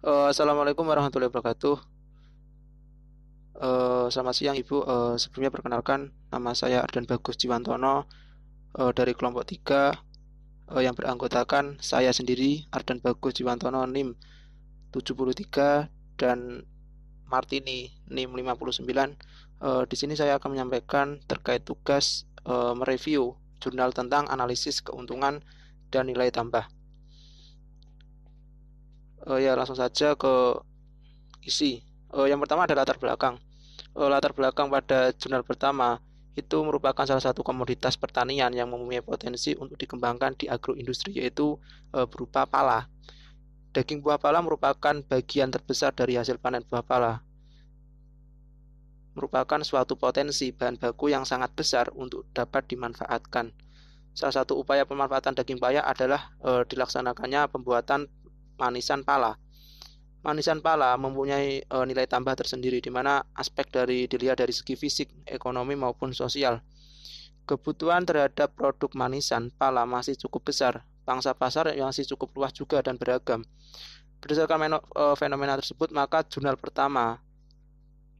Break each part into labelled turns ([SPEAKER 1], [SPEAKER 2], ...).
[SPEAKER 1] Assalamualaikum warahmatullahi wabarakatuh. Selamat siang Ibu. Sebelumnya perkenalkan, nama saya Ardan Bagus Jiwantono dari kelompok 3 yang beranggotakan saya sendiri, Ardan Bagus Jiwantono NIM 73 dan Martini NIM 59. Di sini saya akan menyampaikan terkait tugas mereview jurnal tentang analisis keuntungan dan nilai tambah. Ya langsung saja ke isi. Yang pertama adalah latar belakang. Latar belakang pada jurnal pertama itu merupakan salah satu komoditas pertanian yang mempunyai potensi untuk dikembangkan di agroindustri, yaitu berupa pala. Daging buah pala merupakan bagian terbesar dari hasil panen buah pala, merupakan suatu potensi bahan baku yang sangat besar untuk dapat dimanfaatkan. Salah satu upaya pemanfaatan daging paya adalah dilaksanakannya pembuatan manisan pala. Manisan pala mempunyai nilai tambah tersendiri, di mana aspek dilihat dari segi fisik, ekonomi maupun sosial. Kebutuhan terhadap produk manisan pala masih cukup besar. Pangsa pasar yang masih cukup luas juga dan beragam. Berdasarkan fenomena tersebut, maka jurnal pertama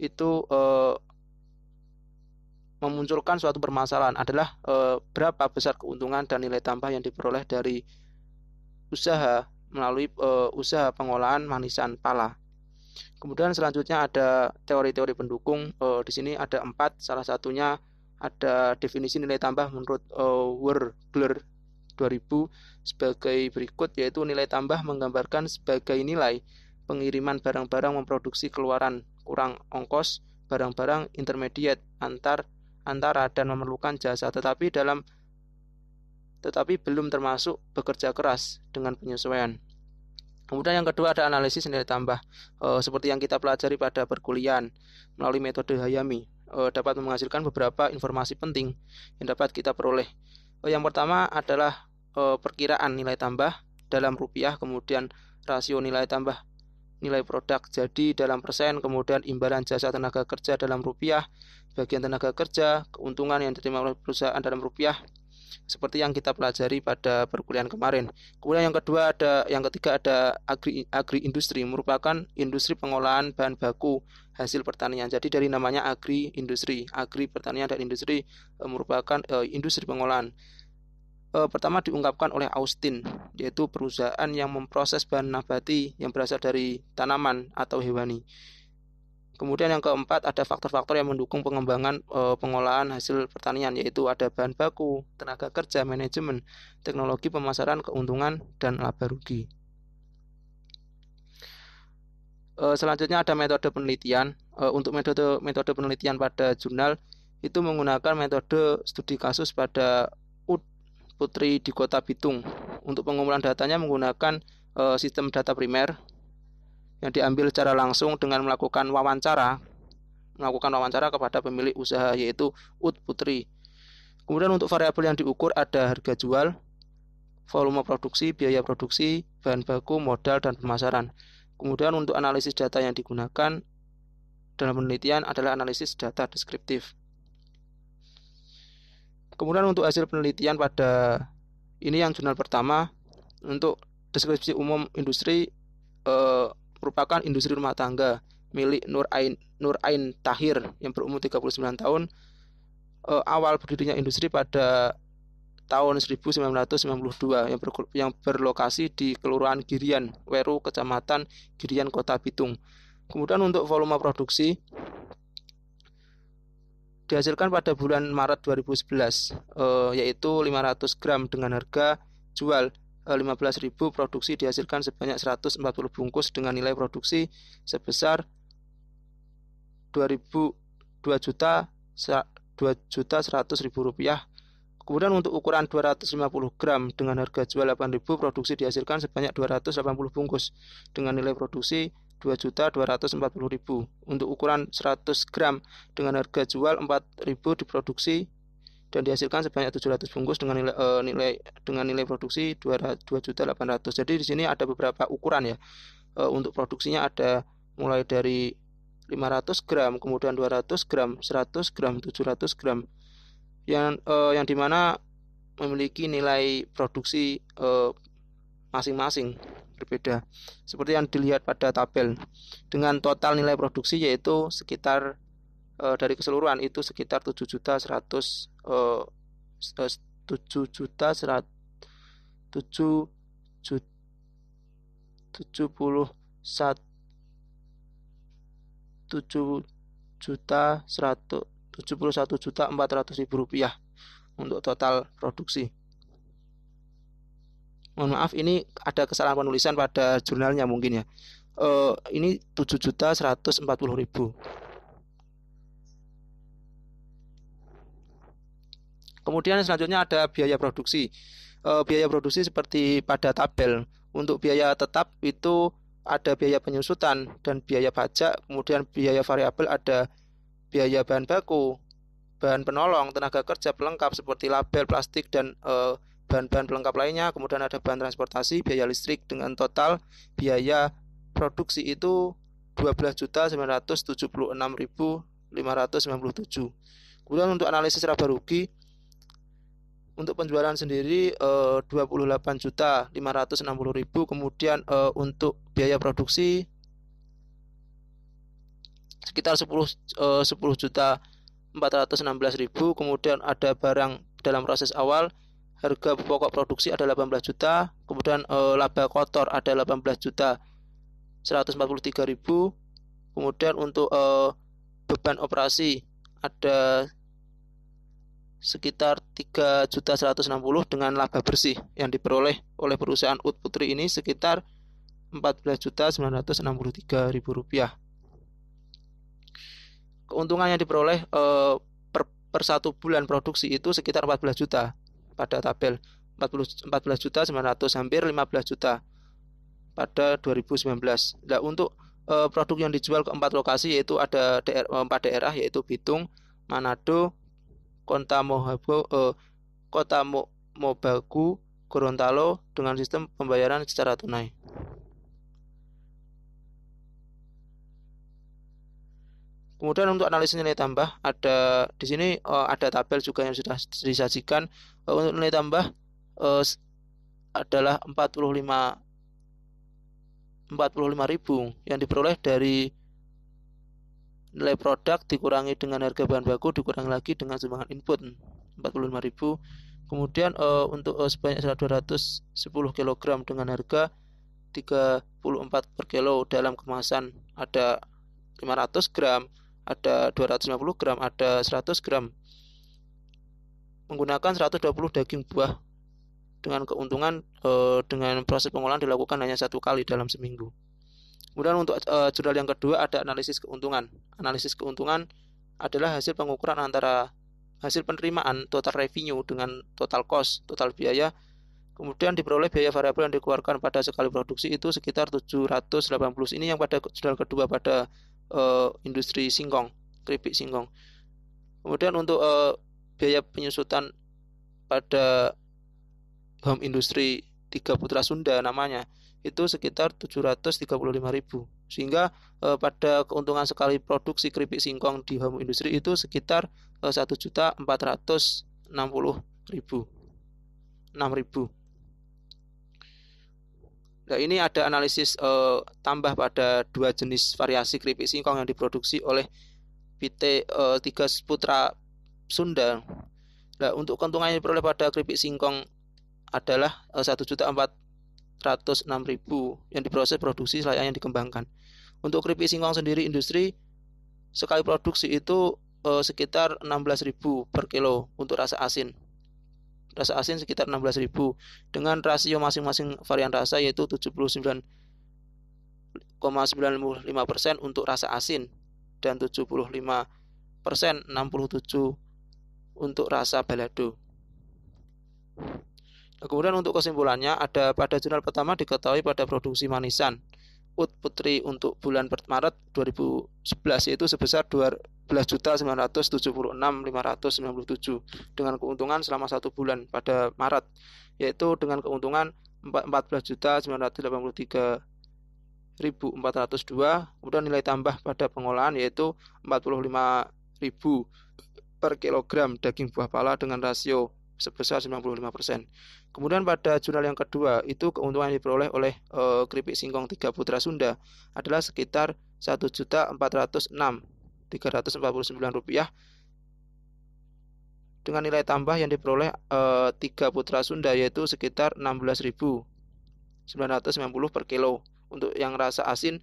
[SPEAKER 1] itu memunculkan suatu permasalahan adalah berapa besar keuntungan dan nilai tambah yang diperoleh dari usaha melalui usaha pengolahan manisan pala. Kemudian selanjutnya ada teori-teori pendukung. Di sini ada 4. Salah satunya ada definisi nilai tambah menurut Wurgler 2000 sebagai berikut, yaitu nilai tambah menggambarkan sebagai nilai pengiriman barang-barang memproduksi keluaran kurang ongkos barang-barang intermediate antara dan memerlukan jasa, tetapi belum termasuk bekerja keras dengan penyesuaian. Kemudian yang kedua ada analisis nilai tambah. Seperti yang kita pelajari pada perkuliahan melalui metode Hayami, dapat menghasilkan beberapa informasi penting yang dapat kita peroleh. Yang pertama adalah perkiraan nilai tambah dalam rupiah, kemudian rasio nilai tambah nilai produk jadi dalam persen, kemudian imbalan jasa tenaga kerja dalam rupiah, bagian tenaga kerja, keuntungan yang diterima oleh perusahaan dalam rupiah, seperti yang kita pelajari pada perkuliahan kemarin. Kemudian yang ketiga ada agri industri, merupakan industri pengolahan bahan baku hasil pertanian. Jadi dari namanya agri industri, agri pertanian dan industri merupakan industri pengolahan. Pertama diungkapkan oleh Austin, yaitu perusahaan yang memproses bahan nabati yang berasal dari tanaman atau hewani. Kemudian yang keempat ada faktor-faktor yang mendukung pengembangan pengolahan hasil pertanian, yaitu ada bahan baku, tenaga kerja, manajemen, teknologi pemasaran, keuntungan, dan laba rugi. Selanjutnya ada metode penelitian. Untuk metode penelitian pada jurnal itu menggunakan metode studi kasus pada Putri di Kota Bitung. Untuk pengumpulan datanya menggunakan sistem data primer yang diambil secara langsung dengan melakukan wawancara kepada pemilik usaha, yaitu Ut Putri. Kemudian untuk variabel yang diukur ada harga jual, volume produksi, biaya produksi, bahan baku, modal, dan pemasaran. Kemudian untuk analisis data yang digunakan dalam penelitian adalah analisis data deskriptif. Kemudian untuk hasil penelitian pada ini yang jurnal pertama, untuk deskripsi umum industri merupakan industri rumah tangga milik Nur Ain Tahir yang berumur 39 tahun. Awal berdirinya industri pada tahun 1992 yang berlokasi di Kelurahan Girian, Weru, Kecamatan Girian, Kota Bitung. Kemudian untuk volume produksi dihasilkan pada bulan Maret 2011, yaitu 500 gram dengan harga jual 15.000, produksi dihasilkan sebanyak 140 bungkus dengan nilai produksi sebesar 2.100.000 rupiah. Kemudian untuk ukuran 250 gram dengan harga jual 8.000, produksi dihasilkan sebanyak 280 bungkus dengan nilai produksi 2.240.000. Untuk ukuran 100 gram dengan harga jual 4.000 diproduksi dan dihasilkan sebanyak 700 bungkus dengan nilai produksi 2.800.000. Jadi di sini ada beberapa ukuran ya. Untuk produksinya ada mulai dari 500 gram, kemudian 200 gram, 100 gram, 700 gram. Yang dimana memiliki nilai produksi masing-masing berbeda. Seperti yang dilihat pada tabel, dengan total nilai produksi yaitu sekitar dari keseluruhan itu sekitar 7.100 7 juta 71.400.000 rupiah untuk total produksi. Mohon maaf, ini ada kesalahan penulisan pada jurnalnya mungkin ya. Ini 7.140.000. Kemudian selanjutnya ada biaya produksi. Biaya produksi seperti pada tabel. Untuk biaya tetap itu ada biaya penyusutan dan biaya pajak. Kemudian biaya variabel ada biaya bahan baku, bahan penolong, tenaga kerja pelengkap seperti label, plastik, dan bahan-bahan pelengkap lainnya. Kemudian ada bahan transportasi, biaya listrik. Dengan total biaya produksi itu 12.976.597. Kemudian untuk analisis laba rugi, untuk penjualan sendiri 28.560.000. Kemudian untuk biaya produksi sekitar 10.416.000. Kemudian ada barang dalam proses awal, harga pokok produksi ada 18 juta. Kemudian laba kotor ada 18.143.000. Kemudian untuk beban operasi ada sekitar 3.160.000 dengan laba bersih yang diperoleh oleh perusahaan UT Putri ini sekitar 14.963.000 rupiah. Keuntungan yang diperoleh per satu bulan produksi itu sekitar 14 juta pada tabel, 14 juta 900, hampir 15 juta pada 2019. Nah, untuk produk yang dijual ke 4 lokasi yaitu ada 4 daerah yaitu Bitung, Manado, Kota Mobagu, Gorontalo dengan sistem pembayaran secara tunai. Kemudian untuk analisis nilai tambah ada di sini ada tabel juga yang sudah disajikan. Untuk nilai tambah adalah 45.000 yang diperoleh dari nilai produk dikurangi dengan harga bahan baku dikurangi lagi dengan sumbangan input 45.000. Kemudian untuk sebanyak 210 kg dengan harga 34 per kilo dalam kemasan ada 500 gram, ada 250 gram, ada 100 gram. Menggunakan 120 daging buah dengan keuntungan dengan proses pengolahan dilakukan hanya 1 kali dalam seminggu. Kemudian untuk jurnal yang kedua ada analisis keuntungan. Analisis keuntungan adalah hasil pengukuran antara hasil penerimaan total revenue dengan total cost, total biaya. Kemudian diperoleh biaya variabel yang dikeluarkan pada sekali produksi itu sekitar 780. Ini yang pada jurnal kedua pada industri singkong, keripik singkong. Kemudian untuk biaya penyusutan pada home industri 3 Putra Sunda namanya itu sekitar 735.000. Sehingga pada keuntungan sekali produksi keripik singkong di home industri itu sekitar 1.460.000. Nah, ini ada analisis tambah pada 2 jenis variasi keripik singkong yang diproduksi oleh PT 3 Putra Sunda. Nah, untuk keuntungan yang diperoleh pada keripik singkong adalah 1.406.000 yang diproses produksi selayaknya dikembangkan. Untuk keripik singkong sendiri industri sekali produksi itu sekitar 16.000 per kilo untuk rasa asin. Rasa asin sekitar 16.000 dengan rasio masing-masing varian rasa yaitu 79,95% untuk rasa asin dan 75% 67 untuk rasa balado. Kemudian untuk kesimpulannya ada pada jurnal pertama diketahui pada produksi manisan UT Putri untuk bulan Maret 2011 yaitu sebesar 12.976.597 dengan keuntungan selama 1 bulan pada Maret yaitu dengan keuntungan 14.983.402. Kemudian nilai tambah pada pengolahan yaitu 45.000 per kilogram daging buah pala dengan rasio sebesar 95%. Kemudian pada jurnal yang kedua itu keuntungan yang diperoleh oleh keripik singkong 3 Putra Sunda adalah sekitar Rp1.406.349 dengan nilai tambah yang diperoleh 3 Putra Sunda yaitu sekitar 16.990 per kilo untuk yang rasa asin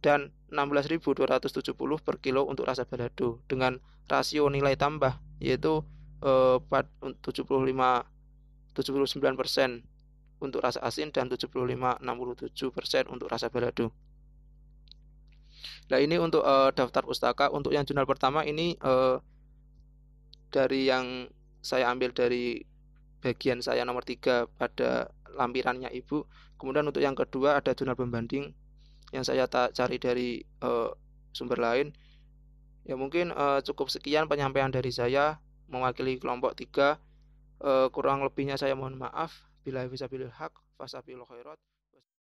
[SPEAKER 1] dan 16.270 per kilo untuk rasa balado dengan rasio nilai tambah yaitu 79% untuk rasa asin dan 67% untuk rasa balado. Nah, ini untuk daftar pustaka. Untuk yang jurnal pertama ini dari yang saya ambil dari bagian saya nomor 3 pada lampirannya Ibu. Kemudian untuk yang kedua ada jurnal pembanding yang saya cari dari sumber lain. Ya mungkin cukup sekian penyampaian dari saya mewakili kelompok 3. Kurang lebihnya saya mohon maaf. Billahi fisabilil haq, fasabilul khairat.